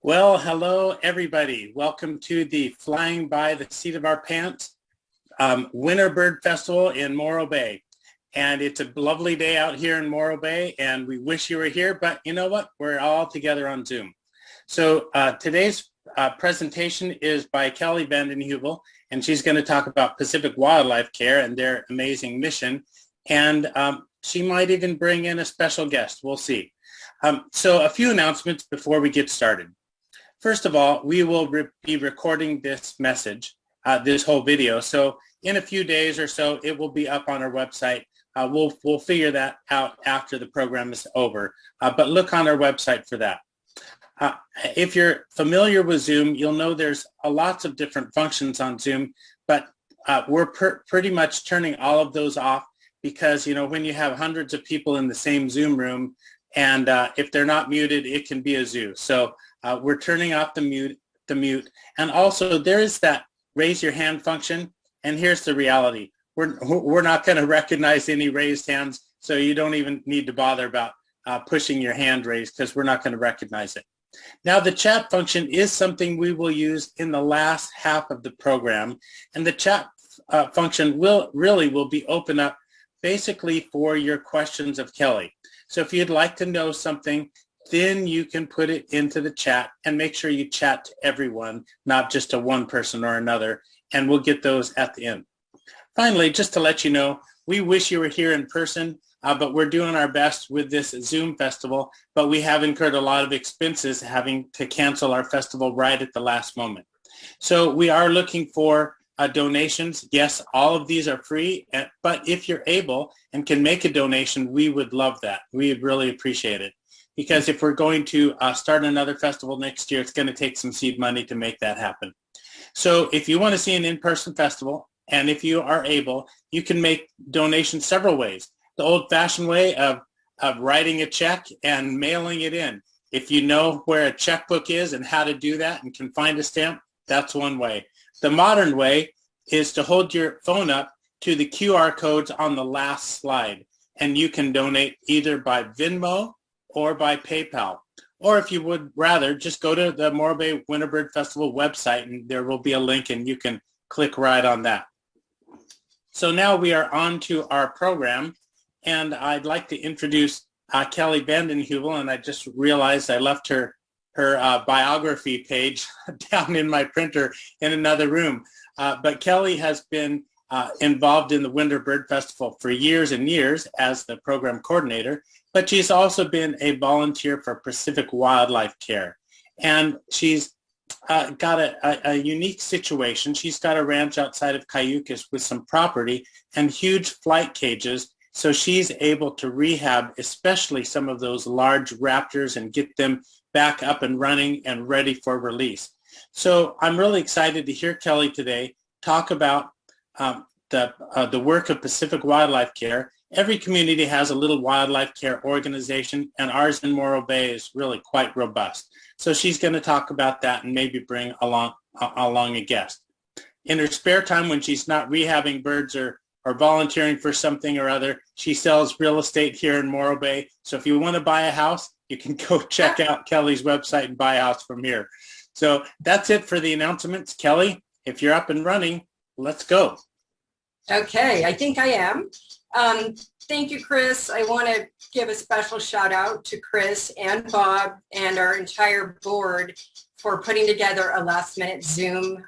Well, hello everybody. Welcome to the Flying by the Seat of Our Pants Winter Bird Festival in Morro Bay. And it's a lovely day out here in Morro Bay, and we wish you were here, but you know what? We're all together on Zoom. So today's presentation is by Kelly Vanden Heuvel, and she's going to talk about Pacific Wildlife Care and their amazing mission. And she might even bring in a special guest. We'll see. So a few announcements before we get started. First of all, we will be recording this message, this whole video. So in a few days or so, it will be up on our website. We'll figure that out after the program is over, but look on our website for that. If you're familiar with Zoom, you'll know there's lots of different functions on Zoom, but we're pretty much turning all of those off because, you know, when you have hundreds of people in the same Zoom room, and if they're not muted, it can be a zoo. So we're turning off the mute. And also there is that raise your hand function. And here's the reality. We're not going to recognize any raised hands. So you don't even need to bother about pushing your hand raised because we're not going to recognize it. Now the chat function is something we will use in the last half of the program. And the chat function will be open up basically for your questions of Kelly. So if you'd like to know something, then you can put it into the chat and make sure you chat to everyone, not just to one person or another, and we'll get those at the end. Finally, just to let you know, we wish you were here in person, but we're doing our best with this Zoom festival, but we have incurred a lot of expenses having to cancel our festival right at the last moment. So we are looking for donations. Yes, all of these are free, but if you're able and can make a donation, we would love that. We would really appreciate it. Because if we're going to start another festival next year, it's going to take some seed money to make that happen. So if you want to see an in-person festival, and if you are able, you can make donations several ways. The old-fashioned way of writing a check and mailing it in. If you know where a checkbook is and how to do that and can find a stamp, that's one way. The modern way is to hold your phone up to the QR codes on the last slide, and you can donate either by Venmo or by PayPal. Or if you would rather, just go to the Morro Bay Winter Bird Festival website, and there will be a link, and you can click right on that. So now we are on to our program, and I'd like to introduce Kelly Vanden Heuvel, and I just realized I left her biography page down in my printer in another room. But Kelly has been involved in the Winter Bird Festival for years and years as the program coordinator, but she's also been a volunteer for Pacific Wildlife Care. And she's got a unique situation. She's got a ranch outside of Cayucas with some property and huge flight cages. So she's able to rehab, especially some of those large raptors, and get them back up and running and ready for release. So I'm really excited to hear Kelly today talk about the work of Pacific Wildlife Care. Every community has a little wildlife care organization, and ours in Morro Bay is really quite robust. So she's going to talk about that and maybe bring along a guest. In her spare time, when she's not rehabbing birds or volunteering for something or other, she sells real estate here in Morro Bay. So if you want to buy a house, you can go check out Kelly's website and buy a house from here. So that's it for the announcements. Kelly, if you're up and running, let's go. Okay, I think I am. Thank you, Chris. I want to give a special shout out to Chris and Bob and our entire board for putting together a last minute Zoom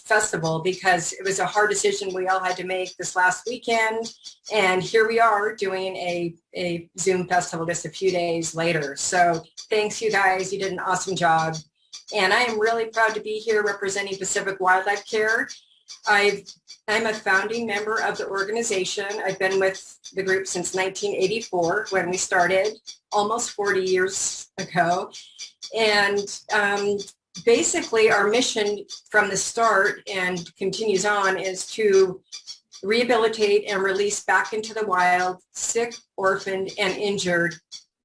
festival, because it was a hard decision we all had to make this last weekend. And here we are doing a Zoom festival just a few days later. So thanks, you guys. You did an awesome job. And I am really proud to be here representing Pacific Wildlife Care. I'm a founding member of the organization. I've been with the group since 1984 when we started, almost 40 years ago. And basically our mission from the start and continues on is to rehabilitate and release back into the wild sick, orphaned, and injured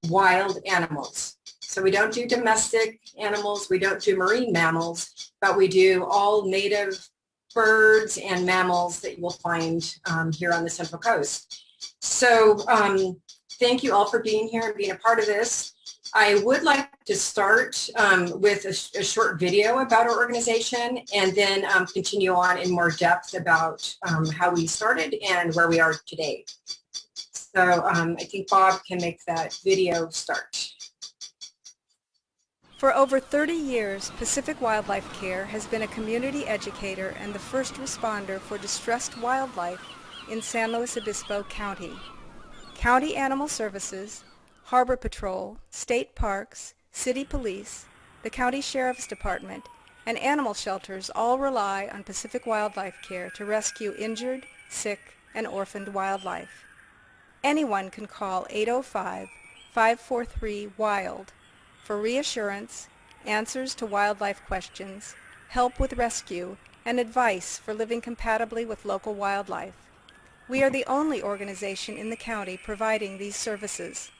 wild animals. So we don't do domestic animals, we don't do marine mammals, but we do all native birds and mammals that you will find here on the Central Coast. So thank you all for being here and being a part of this. I would like to start with a short video about our organization and then continue on in more depth about how we started and where we are today. So I think Bob can make that video start. For over 30 years, Pacific Wildlife Care has been a community educator and the first responder for distressed wildlife in San Luis Obispo County. County Animal Services, Harbor Patrol, state parks, city police, the County Sheriff's Department, and animal shelters all rely on Pacific Wildlife Care to rescue injured, sick, and orphaned wildlife. Anyone can call 805-543-WILD for reassurance, answers to wildlife questions, help with rescue, and advice for living compatibly with local wildlife. We are the only organization in the county providing these services.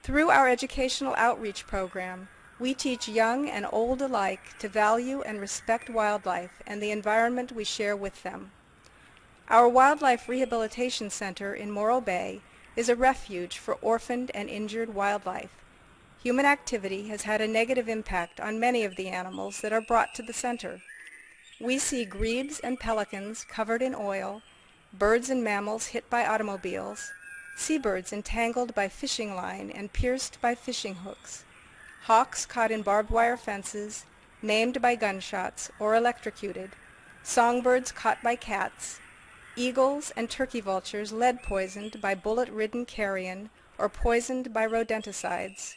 Through our educational outreach program, we teach young and old alike to value and respect wildlife and the environment we share with them. Our Wildlife Rehabilitation Center in Morro Bay is a refuge for orphaned and injured wildlife. Human activity has had a negative impact on many of the animals that are brought to the center. We see grebes and pelicans covered in oil, birds and mammals hit by automobiles, seabirds entangled by fishing line and pierced by fishing hooks, hawks caught in barbed wire fences, maimed by gunshots or electrocuted, songbirds caught by cats, eagles and turkey vultures lead poisoned by bullet-ridden carrion or poisoned by rodenticides,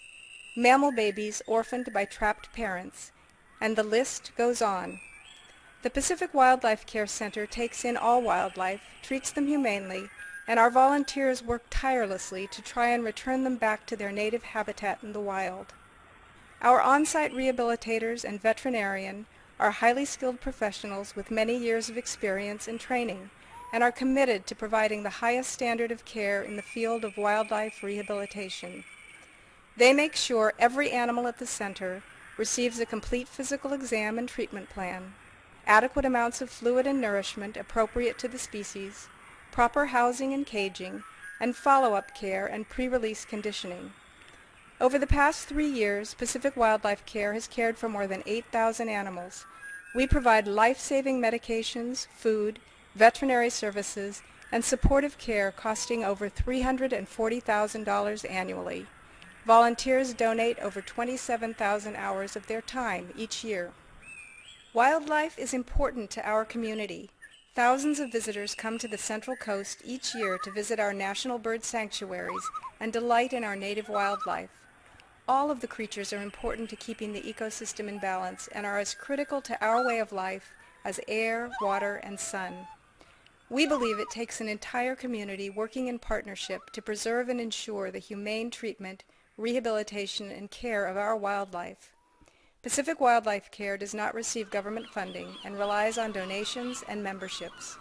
mammal babies orphaned by trapped parents, and the list goes on. The Pacific Wildlife Care Center takes in all wildlife, treats them humanely, and our volunteers work tirelessly to try and return them back to their native habitat in the wild. Our on-site rehabilitators and veterinarian are highly skilled professionals with many years of experience and training, and are committed to providing the highest standard of care in the field of wildlife rehabilitation. They make sure every animal at the center receives a complete physical exam and treatment plan, adequate amounts of fluid and nourishment appropriate to the species, proper housing and caging, and follow-up care and pre-release conditioning. Over the past 3 years, Pacific Wildlife Care has cared for more than 8,000 animals. We provide life-saving medications, food, veterinary services, and supportive care costing over $340,000 annually. Volunteers donate over 27,000 hours of their time each year. Wildlife is important to our community. Thousands of visitors come to the Central Coast each year to visit our national bird sanctuaries and delight in our native wildlife. All of the creatures are important to keeping the ecosystem in balance and are as critical to our way of life as air, water, and sun. We believe it takes an entire community working in partnership to preserve and ensure the humane treatment, rehabilitation, and care of our wildlife. Pacific Wildlife Care does not receive government funding and relies on donations and memberships.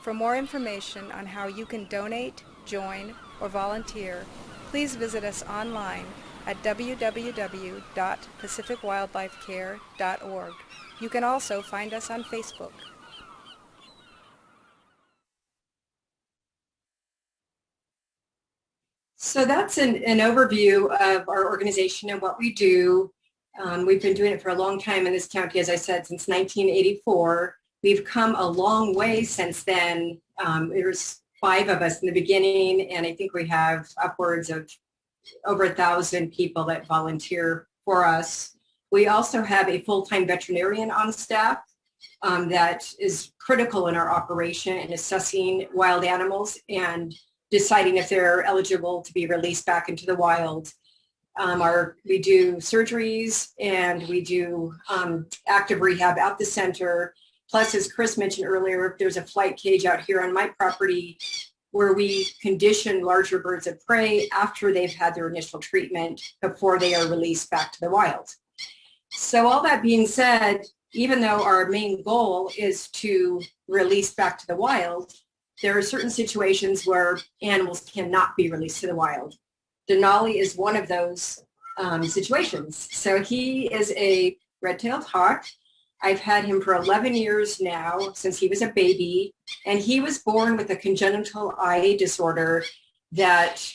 For more information on how you can donate, join, or volunteer, please visit us online at www.pacificwildlifecare.org. You can also find us on Facebook. So that's an overview of our organization and what we do. We've been doing it for a long time in this county, as I said, since 1984. We've come a long way since then. There was 5 of us in the beginning, and I think we have upwards of over 1,000 people that volunteer for us. We also have a full-time veterinarian on staff that is critical in our operation in assessing wild animals and deciding if they're eligible to be released back into the wild. We do surgeries and we do active rehab at the center. Plus, as Chris mentioned earlier, there's a flight cage out here on my property where we condition larger birds of prey after they've had their initial treatment before they are released back to the wild. So all that being said, even though our main goal is to release back to the wild, there are certain situations where animals cannot be released to the wild. Denali is one of those situations. So he is a red-tailed hawk. I've had him for 11 years now, since he was a baby, and he was born with a congenital eye disorder that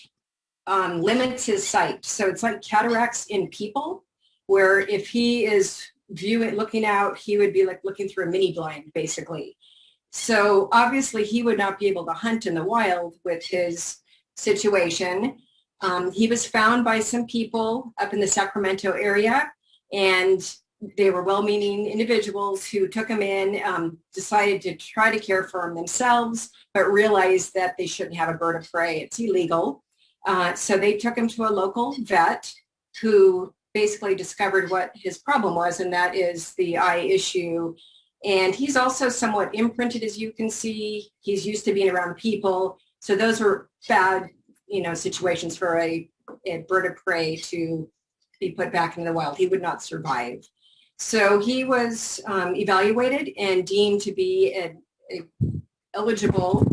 limits his sight. So it's like cataracts in people, where if he is looking out, he would be like looking through a mini blind, basically. So obviously he would not be able to hunt in the wild with his situation. He was found by some people up in the Sacramento area, and they were well-meaning individuals who took him in, decided to try to care for him themselves, but realized that they shouldn't have a bird of prey. It's illegal. So they took him to a local vet who basically discovered what his problem was, and that is the eye issue. And he's also somewhat imprinted, as you can see. He's used to being around people. So those were bad, situations for a bird of prey to be put back into the wild. He would not survive. So he was evaluated and deemed to be an eligible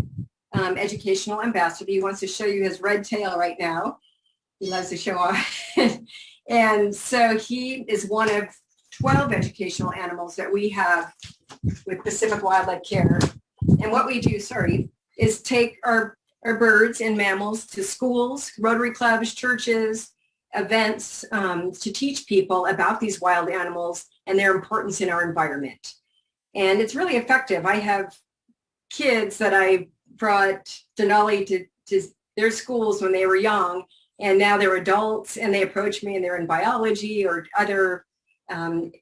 educational ambassador. He wants to show you his red tail right now. He loves to show off. And so he is one of 12 educational animals that we have with Pacific Wildlife Care. And what we do, is take our birds and mammals to schools, Rotary clubs, churches, events, to teach people about these wild animals and their importance in our environment. And it's really effective. I have kids that I brought Denali to their schools when they were young, and now they're adults, and they approach me and they're in biology or other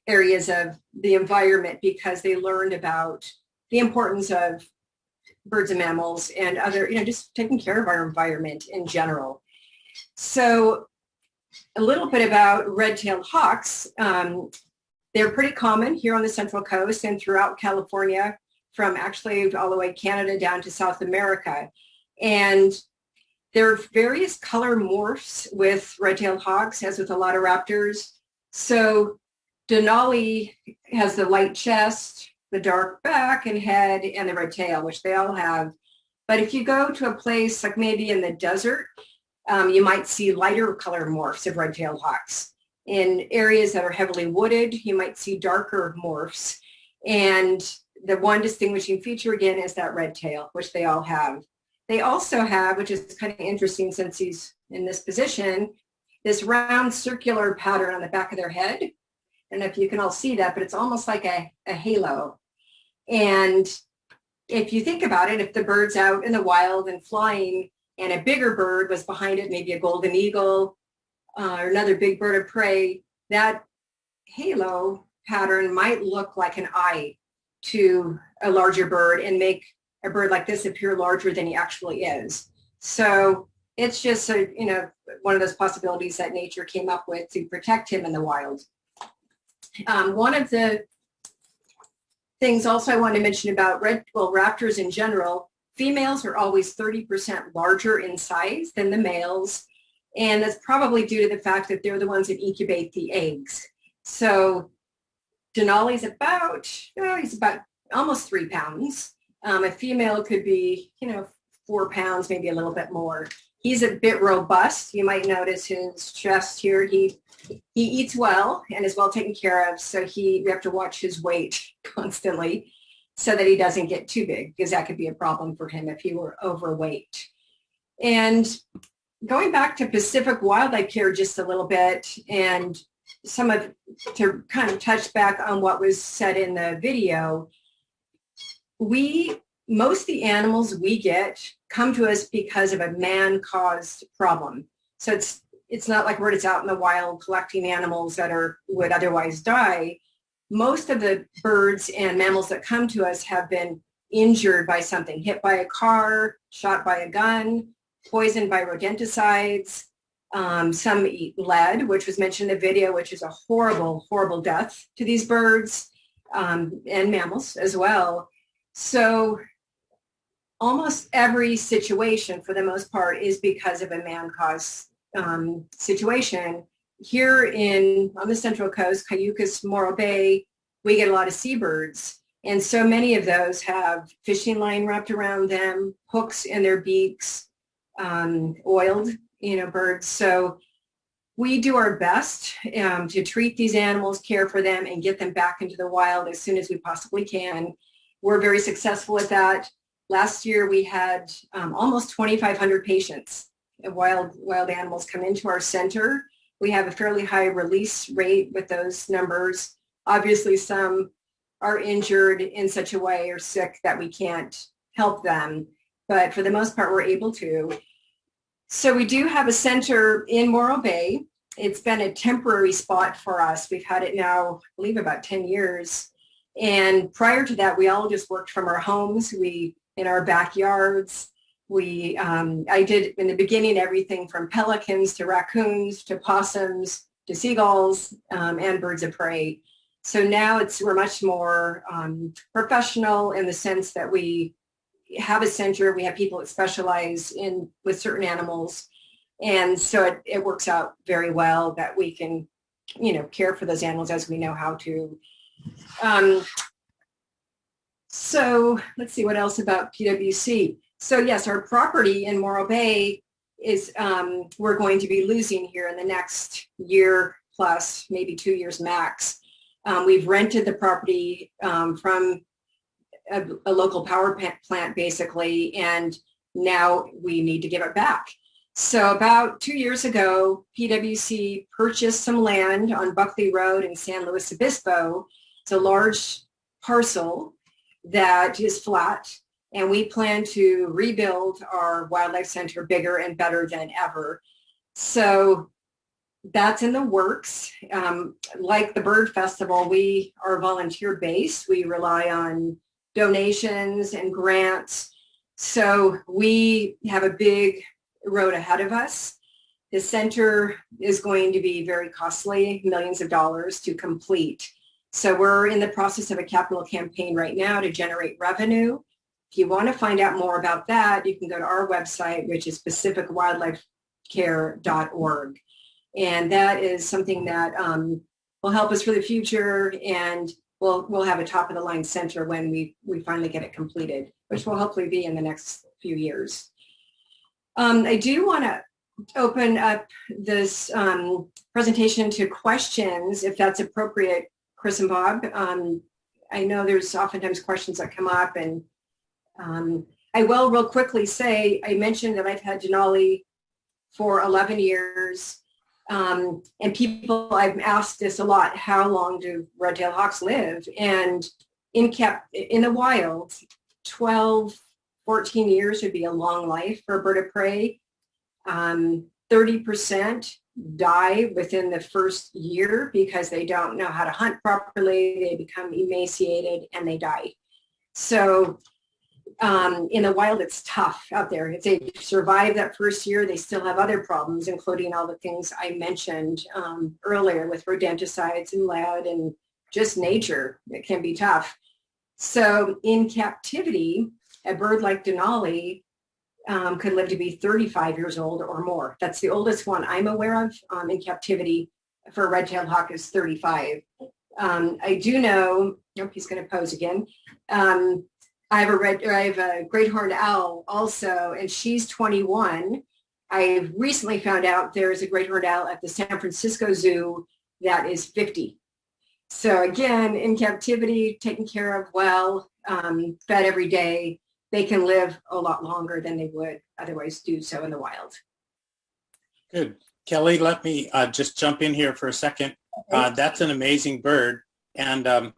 areas of the environment because they learned about the importance of birds and mammals and other, just taking care of our environment in general. So a little bit about red-tailed hawks. They're pretty common here on the Central Coast and throughout California, from actually all the way Canada down to South America. And there are various color morphs with red-tailed hawks, as with a lot of raptors. So Denali has the light chest, the dark back and head, and the red tail, which they all have. But if you go to a place like maybe in the desert, you might see lighter color morphs of red-tailed hawks. In areas that are heavily wooded, you might see darker morphs. And the one distinguishing feature, again, is that red tail, which they all have. They also have, which is kind of interesting since he's in this position, this round circular pattern on the back of their head. I don't know if you can all see that, but it's almost like a halo. And if you think about it, if the bird's out in the wild and flying and a bigger bird was behind it, maybe a golden eagle or another big bird of prey, that halo pattern might look like an eye to a larger bird and make a bird like this appear larger than he actually is. So it's just one of those possibilities that nature came up with to protect him in the wild. One of the things also I want to mention about raptors in general, females are always 30% larger in size than the males. And that's probably due to the fact that they're the ones that incubate the eggs. So Denali's he's about almost 3 pounds. A female could be, 4 pounds, maybe a little bit more. He's a bit robust. You might notice his chest here. He eats well and is well taken care of. So we have to watch his weight constantly so that he doesn't get too big, because that could be a problem for him if he were overweight. And going back to Pacific Wildlife Care just a little bit, and to kind of touch back on what was said in the video, most of the animals we get come to us because of a man-caused problem. So it's not like we're just out in the wild collecting animals that would otherwise die. Most of the birds and mammals that come to us have been injured by something, hit by a car, shot by a gun, poisoned by rodenticides. Some eat lead, which was mentioned in the video, which is a horrible, horrible death to these birds and mammals as well. So almost every situation, for the most part, is because of a man-caused situation. Here on the Central Coast, Cayucos, Morro Bay, we get a lot of seabirds. And so many of those have fishing line wrapped around them, hooks in their beaks, oiled, birds. So we do our best to treat these animals, care for them, and get them back into the wild as soon as we possibly can. We're very successful at that. Last year, we had almost 2,500 patients wild animals come into our center. We have a fairly high release rate with those numbers. Obviously, some are injured in such a way or sick that we can't help them, but for the most part, we're able to. So we do have a center in Morro Bay. It's been a temporary spot for us. We've had it now, I believe, about 10 years. And prior to that, we all just worked from our homes. In our backyards. I did in the beginning everything from pelicans to raccoons to possums to seagulls and birds of prey. So now we're much more professional in the sense that we have a center. We have people that specialize with certain animals, and so it works out very well that we can, care for those animals as we know how to. So let's see what else about PWC. So yes, our property in Morro Bay is we're going to be losing here in the next year plus, maybe 2 years max. We've rented the property from a local power plant basically, and now we need to give it back. So about 2 years ago, PWC purchased some land on Buckley Road in San Luis Obispo. It's a large parcel that is flat, and we plan to rebuild our wildlife center bigger and better than ever. So that's in the works. Like the Bird Festival, we are volunteer based. We rely on donations and grants. So we have a big road ahead of us. The center is going to be very costly, millions of dollars to complete. So we're in the process of a capital campaign right now to generate revenue. If you want to find out more about that, you can go to our website, which is pacificwildlifecare.org. And that is something that will help us for the future, and we'll have a top of the line center when we finally get it completed, which will hopefully be in the next few years. I do want to open up this presentation to questions, if that's appropriate, Chris and Bob. I know there's oftentimes questions that come up, and I will real quickly say, I mentioned that I've had Denali for 11 years. And I've asked this a lot, how long do red-tailed hawks live? And in the wild, 12, 14 years would be a long life for a bird of prey. 30% die within the first year because they don't know how to hunt properly, they become emaciated, and they die. So in the wild, it's tough out there. If they survive that first year, they still have other problems, including all the things I mentioned earlier with rodenticides and lead and just nature. It can be tough. So in captivity, a bird like Denali could live to be 35 years old or more. That's the oldest one I'm aware of in captivity for a red-tailed hawk is 35. I do know, nope, he's going to pose again. I have a great horned owl also, and she's 21. I recently found out there's a great horned owl at the San Francisco Zoo that is 50. So again, in captivity, taken care of well, fed every day, they can live a lot longer than they would otherwise do so in the wild. Good. Kelly, let me just jump in here for a second. Okay. That's an amazing bird. And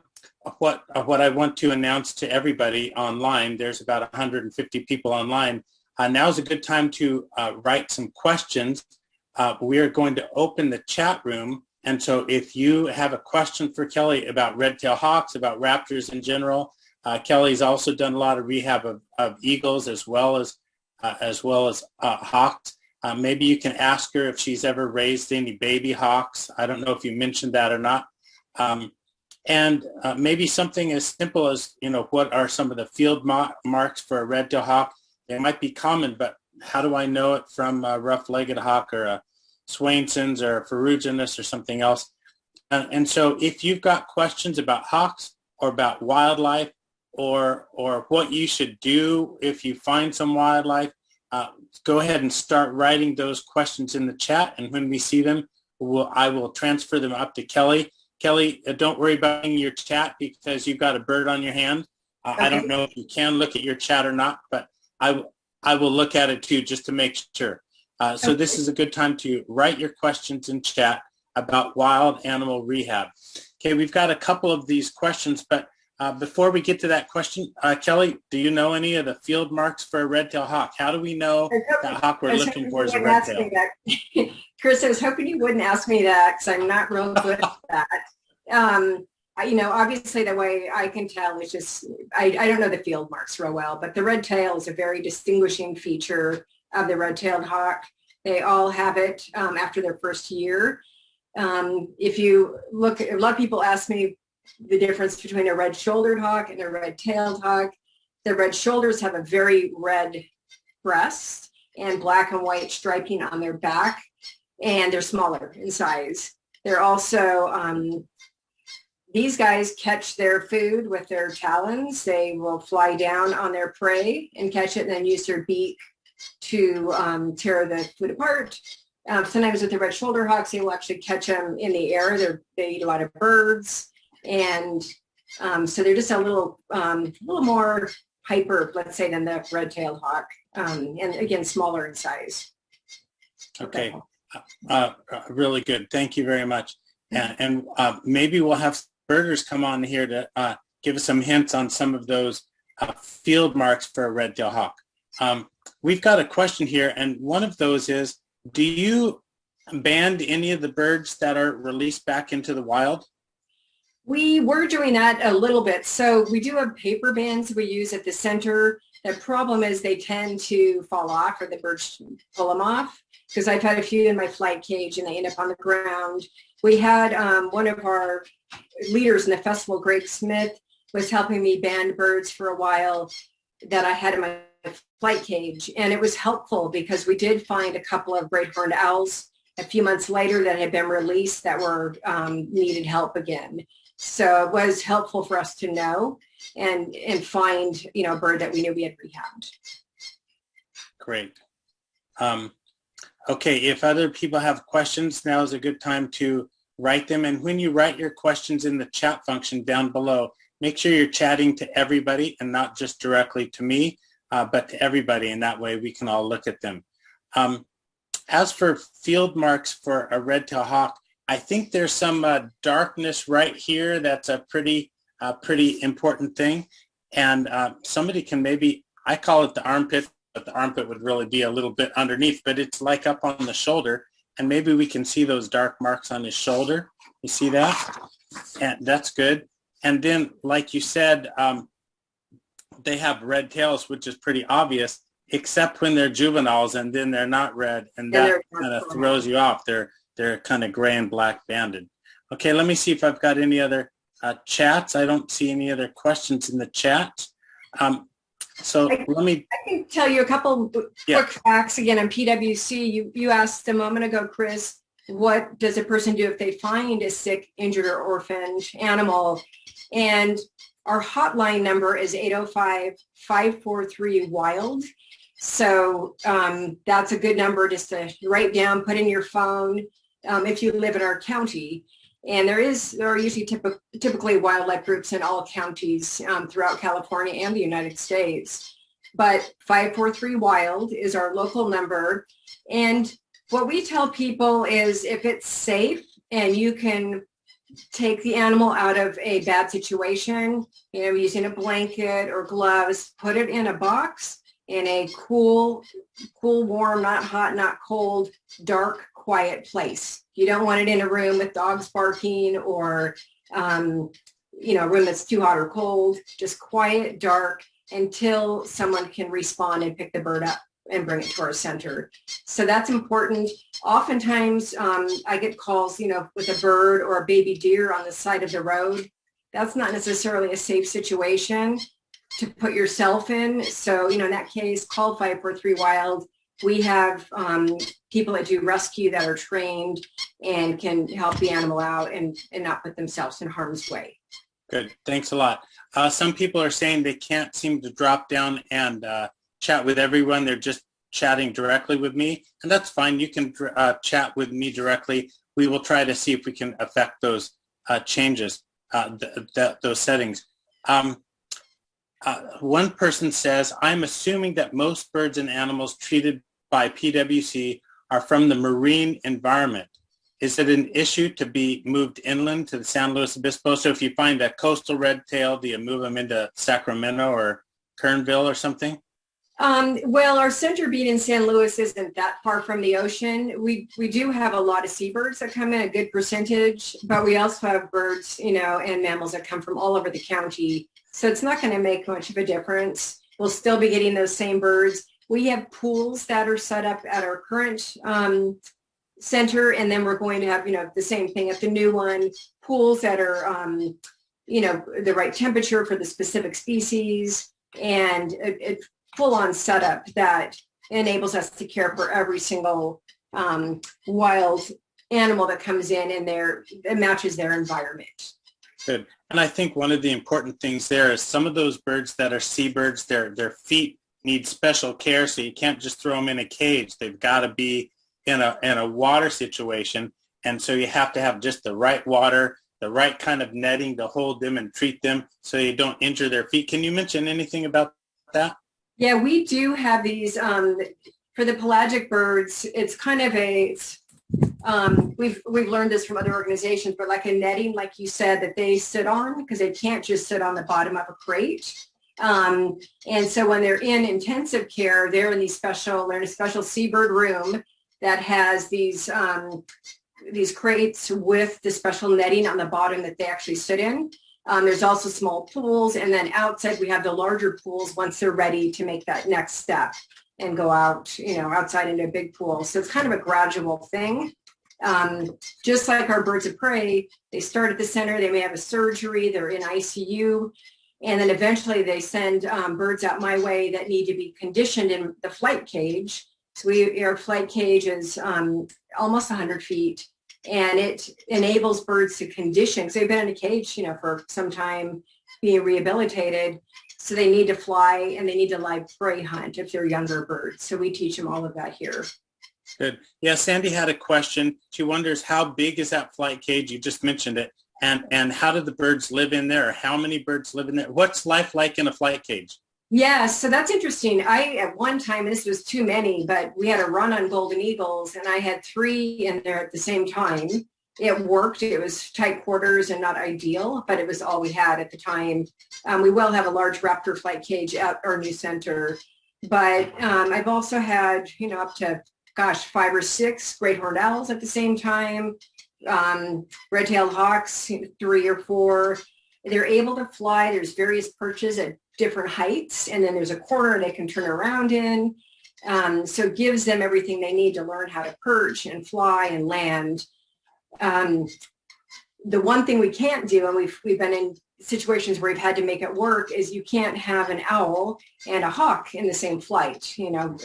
what I want to announce to everybody online, there's about 150 people online. Now's a good time to write some questions. We are going to open the chat room. And so if you have a question for Kelly about red-tailed hawks, about raptors in general, Kelly's also done a lot of rehab of eagles as well as hawks. Maybe you can ask her if she's ever raised any baby hawks. I don't know if you mentioned that or not. And maybe something as simple as, what are some of the field marks for a red-tailed hawk? They might be common, but how do I know it from a rough-legged hawk or a Swainson's or a ferruginous or something else? And so if you've got questions about hawks or about wildlife or what you should do if you find some wildlife, go ahead and start writing those questions in the chat. And when we see them, I will transfer them up to Kelly. Kelly, don't worry about your chat because you've got a bird on your hand. Okay. I don't know if you can look at your chat or not, but I will look at it too just to make sure. So this is a good time to write your questions in chat about wild animal rehab. Okay, we've got a couple of these questions, but before we get to that question, Kelly, do you know any of the field marks for a red-tailed hawk? How do we know that hawk we're looking for is a red-tailed? Chris, I was hoping you wouldn't ask me that because I'm not real good at that. Obviously the way I can tell is just, I don't know the field marks real well, but the red tail is a very distinguishing feature of the red-tailed hawk. They all have it after their first year. If you look, a lot of people ask me the difference between a red-shouldered hawk and a red-tailed hawk. The red shoulders have a very red breast and black and white striping on their back, and they're smaller in size. They're also, these guys catch their food with their talons. They will fly down on their prey and catch it and then use their beak to tear the food apart. Sometimes with the red shoulder hawks, they will actually catch them in the air. They eat a lot of birds. And so they're just a little more hyper, let's say, than the red-tailed hawk. And again, smaller in size. Okay, really good. Thank you very much. And maybe we'll have birders come on here to give us some hints on some of those field marks for a red-tailed hawk. We've got a question here, and one of those is, do you ban any of the birds that are released back into the wild? We were doing that a little bit. So we do have paper bans we use at the center. The problem is they tend to fall off, or the birds pull them off, because I've had a few in my flight cage and they end up on the ground. We had one of our leaders in the festival, Greg Smith, was helping me ban birds for a while that I had in my flight cage. And it was helpful because we did find a couple of great horned owls a few months later that had been released that were needed help again. So it was helpful for us to know and find, a bird that we knew we had rehabbed. Great. Okay, if other people have questions, now is a good time to write them. And when you write your questions in the chat function down below, make sure you're chatting to everybody and not just directly to me, but to everybody. And that way we can all look at them. As for field marks for a red-tailed hawk, I think there's some darkness right here. That's a pretty important thing. And somebody can maybe, I call it the armpit, but the armpit would really be a little bit underneath, but it's like up on the shoulder. And maybe we can see those dark marks on his shoulder. You see that? And that's good. And then, like you said, they have red tails, which is pretty obvious, except when they're juveniles, and then they're not red, and that kind of throws you off. They're kind of gray and black banded. Okay, let me see if I've got any other chats. I don't see any other questions in the chat. So I can tell you a couple quick facts again on PWC. You asked a moment ago, Chris, what does a person do if they find a sick, injured, or orphaned animal? And our hotline number is 805-543-WILD. So that's a good number just to write down, put in your phone if you live in our county. And there are usually typically wildlife groups in all counties throughout California and the United States. But 543-WILD is our local number. And what we tell people is if it's safe and you can take the animal out of a bad situation, using a blanket or gloves, put it in a box in a cool, warm, not hot, not cold, dark, quiet place. You don't want it in a room with dogs barking or, a room that's too hot or cold. Just quiet, dark, until someone can respond and pick the bird up and bring it to our center. So that's important. Oftentimes I get calls, with a bird or a baby deer on the side of the road. That's not necessarily a safe situation to put yourself in. So, in that case, call 543-WILD. We have people that do rescue that are trained and can help the animal out and not put themselves in harm's way. Good. Thanks a lot. Some people are saying they can't seem to drop down and chat with everyone. They're just chatting directly with me, and that's fine. You can chat with me directly. We will try to see if we can affect those changes, those settings. One person says, I'm assuming that most birds and animals treated by PWC are from the marine environment. Is it an issue to be moved inland to the San Luis Obispo? So if you find a coastal red tail, do you move them into Sacramento or Kernville or something? Well, our center being in San Luis isn't that far from the ocean. We do have a lot of seabirds that come in, a good percentage, but we also have birds, you know, and mammals that come from all over the county. So it's not going to make much of a difference. We'll still be getting those same birds. We have pools that are set up at our current center, and then we're going to have, you know, the same thing at the new one, pools that are, you know, the right temperature for the specific species, and it full-on setup that enables us to care for every single wild animal that comes in and it matches their environment. Good. And I think one of the important things there is some of those birds that are seabirds, their feet need special care, so you can't just throw them in a cage. They've got to be in a water situation, and so you have to have just the right water, the right kind of netting to hold them and treat them so you don't injure their feet. Can you mention anything about that? Yeah, we do have these for the pelagic birds. It's kind of we've learned this from other organizations, but like a netting, like you said, that they sit on, because they can't just sit on the bottom of a crate. And so when they're in intensive care, they're in a special seabird room that has these crates with the special netting on the bottom that they actually sit in. There's also small pools, and then outside we have the larger pools once they're ready to make that next step and go out, you know, outside into a big pool. So it's kind of a gradual thing. Just like our birds of prey, they start at the center, they may have a surgery, they're in ICU, and then eventually they send birds out my way that need to be conditioned in the flight cage. So our flight cage is almost 100 feet. And it enables birds to condition, because they've been in a cage, you know, for some time being rehabilitated. So they need to fly, and they need to live prey hunt if they're younger birds. So we teach them all of that here. Good. Yeah, Sandy had a question. She wonders, how big is that flight cage? You just mentioned it. And how do the birds live in there? Or how many birds live in there? What's life like in a flight cage? Yeah, so that's interesting. At one time, this was too many, but we had a run on golden eagles, and I had 3 in there at the same time. It worked. It was tight quarters and not ideal, but it was all we had at the time. We will have a large Raptor flight cage at our new center, but I've also had, you know, up to, 5 or 6 great horned owls at the same time, red-tailed hawks, 3 or 4. They're able to fly. There's various perches at different heights, and then there's a corner they can turn around in. So it gives them everything they need to learn how to perch and fly and land. The one thing we can't do, and we've been in situations where we've had to make it work, is you can't have an owl and a hawk in the same flight. You know,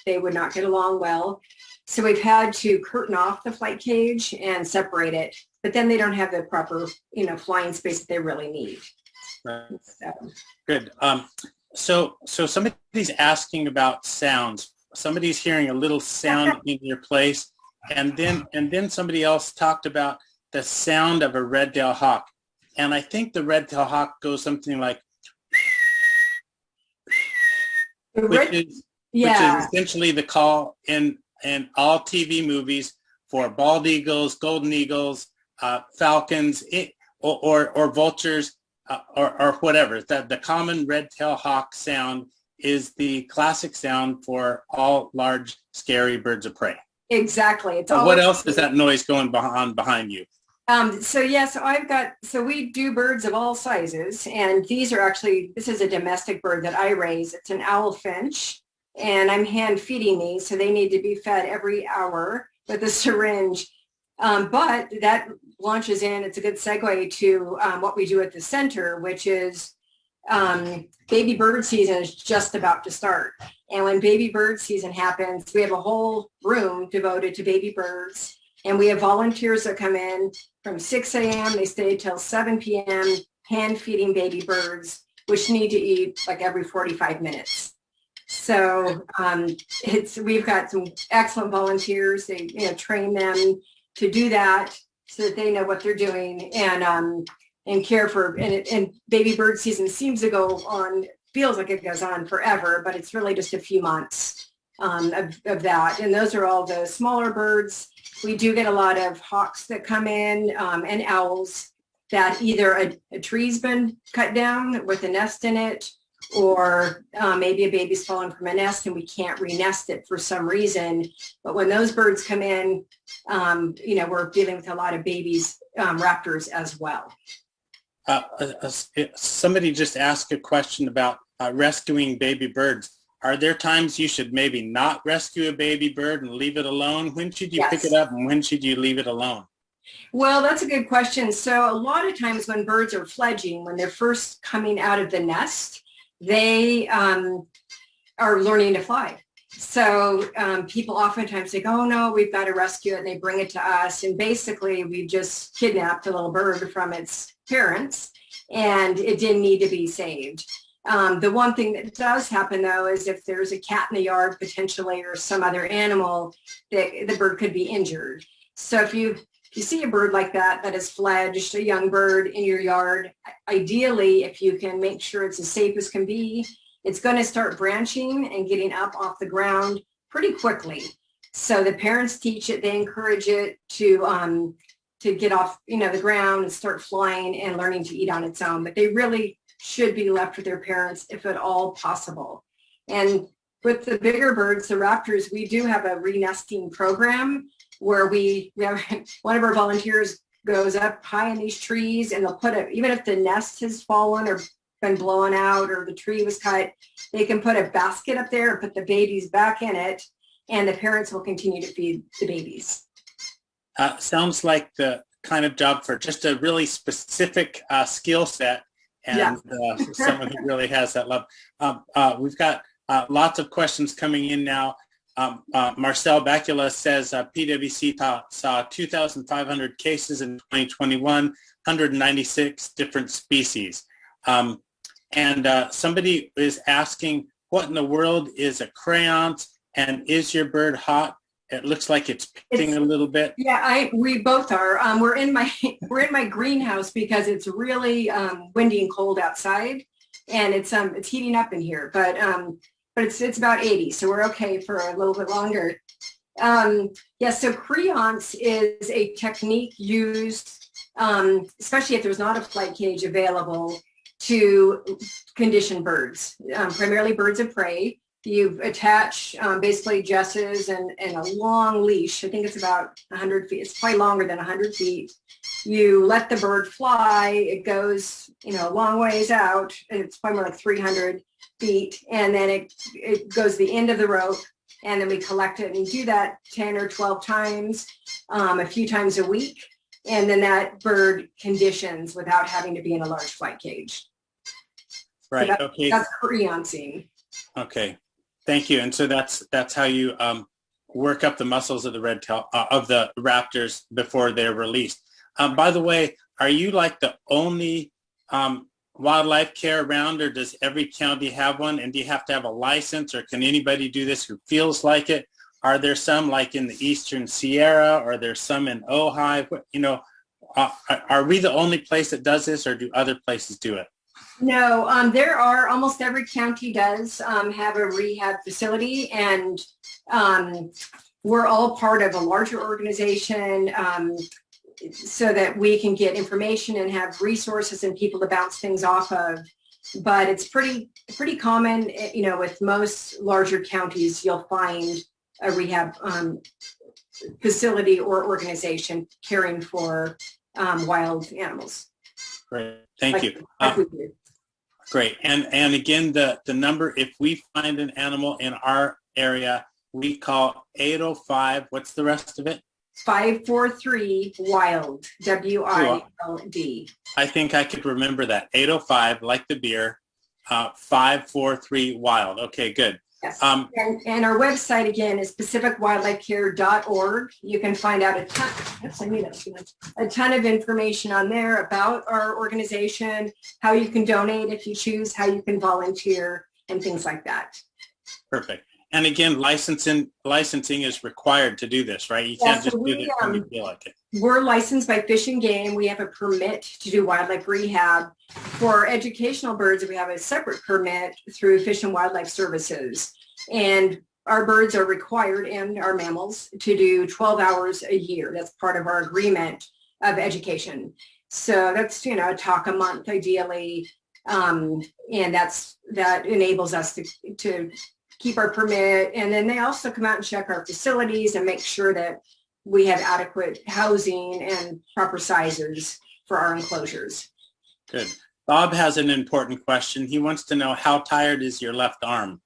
they would not get along well. So we've had to curtain off the flight cage and separate it, but then they don't have the proper, you know, flying space that they really need. Right. Good. So somebody's asking about sounds. Somebody's hearing a little sound in your place, and then somebody else talked about the sound of a red-tailed hawk. And I think the red-tailed hawk goes something like, which is essentially the call in all TV movies for bald eagles, golden eagles, falcons, or vultures. Or whatever. The common red-tailed hawk sound is the classic sound for all large, scary birds of prey. Exactly. It's what else is that noise going on behind you? So we do birds of all sizes, and this is a domestic bird that I raise. It's an owl finch, and I'm hand feeding these, so they need to be fed every hour with a syringe. But that launches in, it's a good segue to what we do at the center, which is baby bird season is just about to start. And when baby bird season happens, we have a whole room devoted to baby birds. And we have volunteers that come in from 6 a.m. They stay till 7 p.m. hand feeding baby birds, which need to eat like every 45 minutes. So we've got some excellent volunteers. They train them to do that so that they know what they're doing and care for. And baby bird season seems to go on, feels like it goes on forever, but it's really just a few months. of that. And those are all the smaller birds. We do get a lot of hawks that come in and owls that either a tree's been cut down with a nest in it, or maybe a baby's fallen from a nest and we can't re-nest it for some reason. But when those birds come in, we're dealing with a lot of babies, raptors as well. Somebody just asked a question about rescuing baby birds. Are there times you should maybe not rescue a baby bird and leave it alone? When should you pick it up and when should you leave it alone? Well, that's a good question. So a lot of times when birds are fledging, when they're first coming out of the nest, they are learning to fly. So people oftentimes say, oh no, we've got to rescue it, and they bring it to us. And basically we've just kidnapped a little bird from its parents and it didn't need to be saved. The one thing that does happen though is if there's a cat in the yard potentially or some other animal, the bird could be injured. So if you see a bird like that is fledged, a young bird in your yard, ideally, if you can make sure it's as safe as can be, it's going to start branching and getting up off the ground pretty quickly. So the parents teach it, they encourage it to get off, the ground and start flying and learning to eat on its own. But they really should be left with their parents if at all possible. And with the bigger birds, the raptors, we do have a re-nesting program where we have one of our volunteers goes up high in these trees and they'll put even if the nest has fallen or been blown out or the tree was cut, they can put a basket up there and put the babies back in it, and the parents will continue to feed the babies. Sounds like the kind of job for just a really specific skill set, and someone who really has that love. We've got lots of questions coming in now. Marcel Bacula says PwC saw 2,500 cases in 2021, 196 different species. And somebody is asking, what in the world is a crayons, and is your bird hot? It looks like it's pitching a little bit. Yeah, we both are. We're in my greenhouse because it's really windy and cold outside, and it's heating up in here. But it's about 80, so we're okay for a little bit longer. So crayons is a technique used, especially if there's not a flight cage available, to condition birds, primarily birds of prey. You attach basically jesses and a long leash. I think it's about 100 feet. It's probably longer than 100 feet. You let the bird fly. It goes, a long ways out. It's probably more like 300 feet. And then it goes the end of the rope. And then we collect it and do that 10 or 12 times, a few times a week. And then that bird conditions without having to be in a large flight cage. Right. So okay. That's crayonsing. Okay. Thank you. And so that's how you work up the muscles of the of the raptors before they're released. By the way, are you like the only wildlife care around, or does every county have one? And do you have to have a license, or can anybody do this who feels like it? Are there some like in the Eastern Sierra, or there's some in Ojai? Are we the only place that does this, or do other places do it? No, there are, almost every county does have a rehab facility, and we're all part of a larger organization so that we can get information and have resources and people to bounce things off of. But it's pretty common, with most larger counties, you'll find a rehab facility or organization caring for wild animals. Great, thank you. Great. And again, the number, if we find an animal in our area, we call 805. What's the rest of it? 543 WILD, WILD. I think I could remember that. 805, like the beer, 543 WILD. Okay, good. Yes. And our website again is pacificwildlifecare.org. You can find out a ton of information on there about our organization, how you can donate if you choose, how you can volunteer, and things like that. Perfect. And again, licensing is required to do this, right? You can't just do it when you feel like it. We're licensed by Fish and Game. We have a permit to do wildlife rehab. For educational birds, we have a separate permit through Fish and Wildlife Services. And our birds are required, and our mammals, to do 12 hours a year. That's part of our agreement of education. So that's, a talk a month ideally. And that enables us to keep our permit. And then they also come out and check our facilities and make sure that we have adequate housing and proper sizes for our enclosures. Good. Bob has an important question. He wants to know, how tired is your left arm?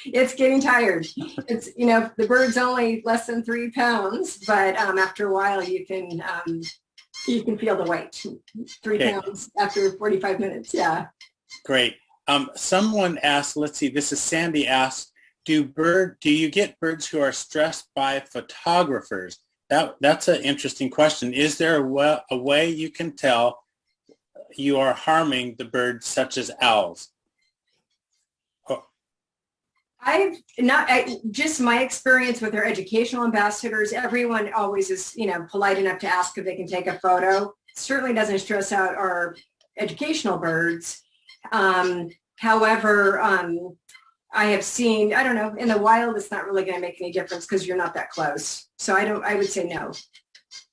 It's getting tired. It's, the bird's only less than 3 pounds, but after a while you can feel the weight. 3 pounds after 45 minutes. Yeah. Great. Someone asked, let's see, this is Sandy asked, do you get birds who are stressed by photographers? That's an interesting question. Is there a way you can tell you are harming the birds, such as owls? Just my experience with our educational ambassadors, everyone always is, polite enough to ask if they can take a photo. Certainly doesn't stress out our educational birds. However, I have seen, I don't know, in the wild, it's not really going to make any difference because you're not that close. So I would say no.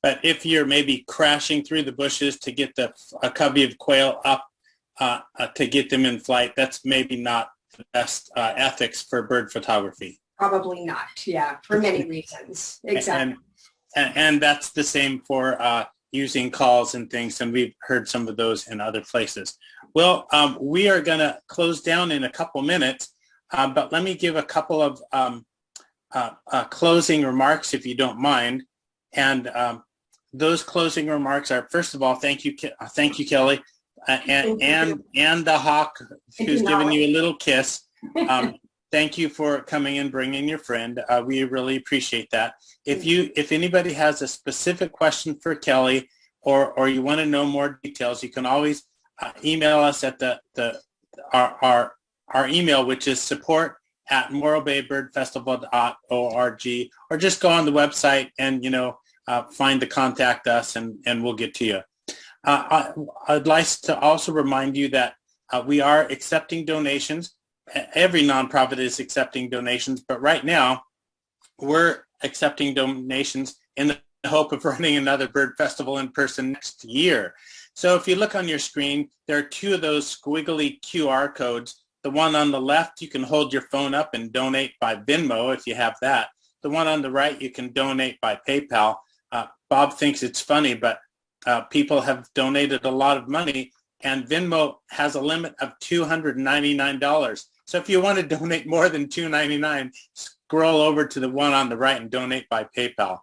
But if you're maybe crashing through the bushes to get a covey of quail up to get them in flight, that's maybe not the best ethics for bird photography. Probably not. Yeah, for many reasons. Exactly. And that's the same for using calls and things, and we've heard some of those in other places. Well, we are going to close down in a couple minutes, but let me give a couple of closing remarks, if you don't mind. And those closing remarks are, first of all, thank you, Kelly, and the hawk who's giving you a little kiss. Thank you for coming and bringing your friend. We really appreciate that. If anybody has a specific question for Kelly, or you want to know more details, you can always email us at our email, which is support@morrowbaybirdfestival.org, or just go on the website and find the contact us, and we'll get to you. I'd like to also remind you that we are accepting donations. Every nonprofit is accepting donations, but right now we're accepting donations in the hope of running another bird festival in person next year. So if you look on your screen, there are 2 of those squiggly QR codes. The one on the left, you can hold your phone up and donate by Venmo if you have that. The one on the right, you can donate by PayPal. Bob thinks it's funny, but people have donated a lot of money, and Venmo has a limit of $299. So if you want to donate more than $299, scroll over to the one on the right and donate by PayPal.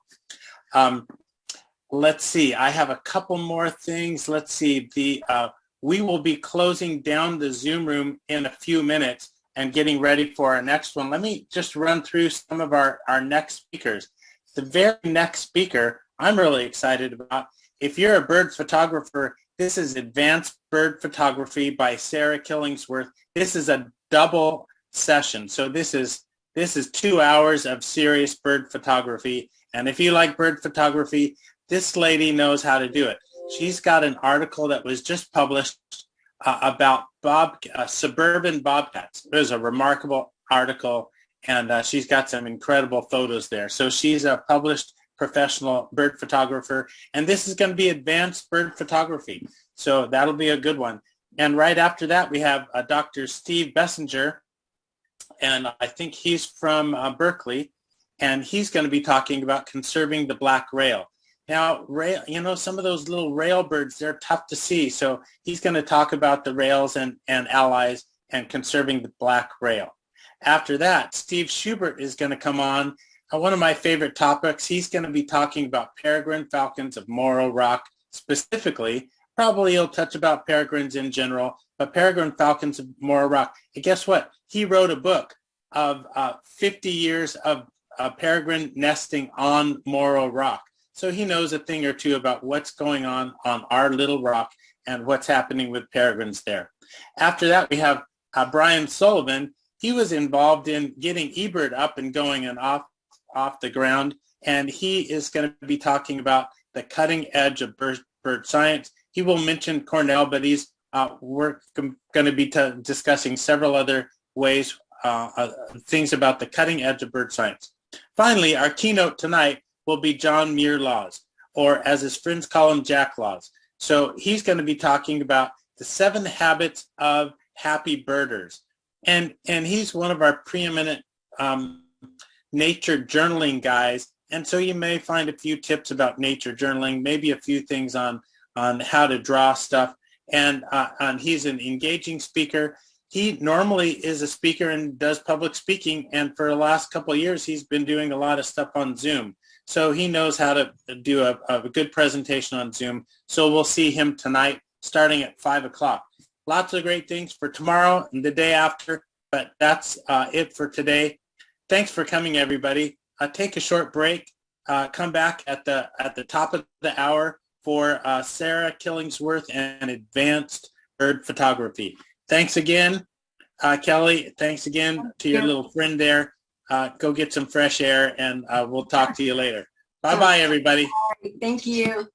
Let's see. I have a couple more things. Let's see. We will be closing down the Zoom room in a few minutes and getting ready for our next one. Let me just run through some of our next speakers. The very next speaker I'm really excited about. If you're a bird photographer, this is Advanced Bird Photography by Sarah Killingsworth. This is a double session. So this is 2 hours of serious bird photography. And if you like bird photography, this lady knows how to do it. She's got an article that was just published about suburban bobcats. It was a remarkable article, and she's got some incredible photos there. So she's a published professional bird photographer, and this is going to be advanced bird photography. So that'll be a good one. And right after that, we have Dr. Steve Bessinger, and I think he's from Berkeley, and he's going to be talking about conserving the black rail. Now, some of those little rail birds, they're tough to see. So he's going to talk about the rails and allies and conserving the black rail. After that, Steve Schubert is going to come on. One of my favorite topics, he's going to be talking about peregrine falcons of Morro Rock specifically. Probably he'll touch about peregrines in general, but peregrine falcons of Morro Rock. And guess what? He wrote a book of 50 years of peregrine nesting on Morro Rock. So he knows a thing or two about what's going on our little rock and what's happening with peregrines there. After that, we have Brian Sullivan. He was involved in getting eBird up and going and off the ground, and he is going to be talking about the cutting edge of bird science. He will mention Cornell, but we're going to be discussing several other ways things about the cutting edge of bird science. Finally, our keynote tonight will be John Muir Laws, or as his friends call him, Jack Laws. So he's going to be talking about the 7 habits of happy birders. And he's one of our preeminent nature journaling guys. And so you may find a few tips about nature journaling, maybe a few things on how to draw stuff. And he's an engaging speaker. He normally is a speaker and does public speaking. And for the last couple of years, he's been doing a lot of stuff on Zoom. So he knows how to do a good presentation on Zoom. So we'll see him tonight starting at 5 o'clock. Lots of great things for tomorrow and the day after, but that's it for today. Thanks for coming, everybody. Take a short break. Come back at the top of the hour for Sarah Killingsworth and Advanced Bird Photography. Thanks again, Kelly. Thanks again to your little friend there. Go get some fresh air, and we'll talk to you later. Bye-bye, everybody. Thank you.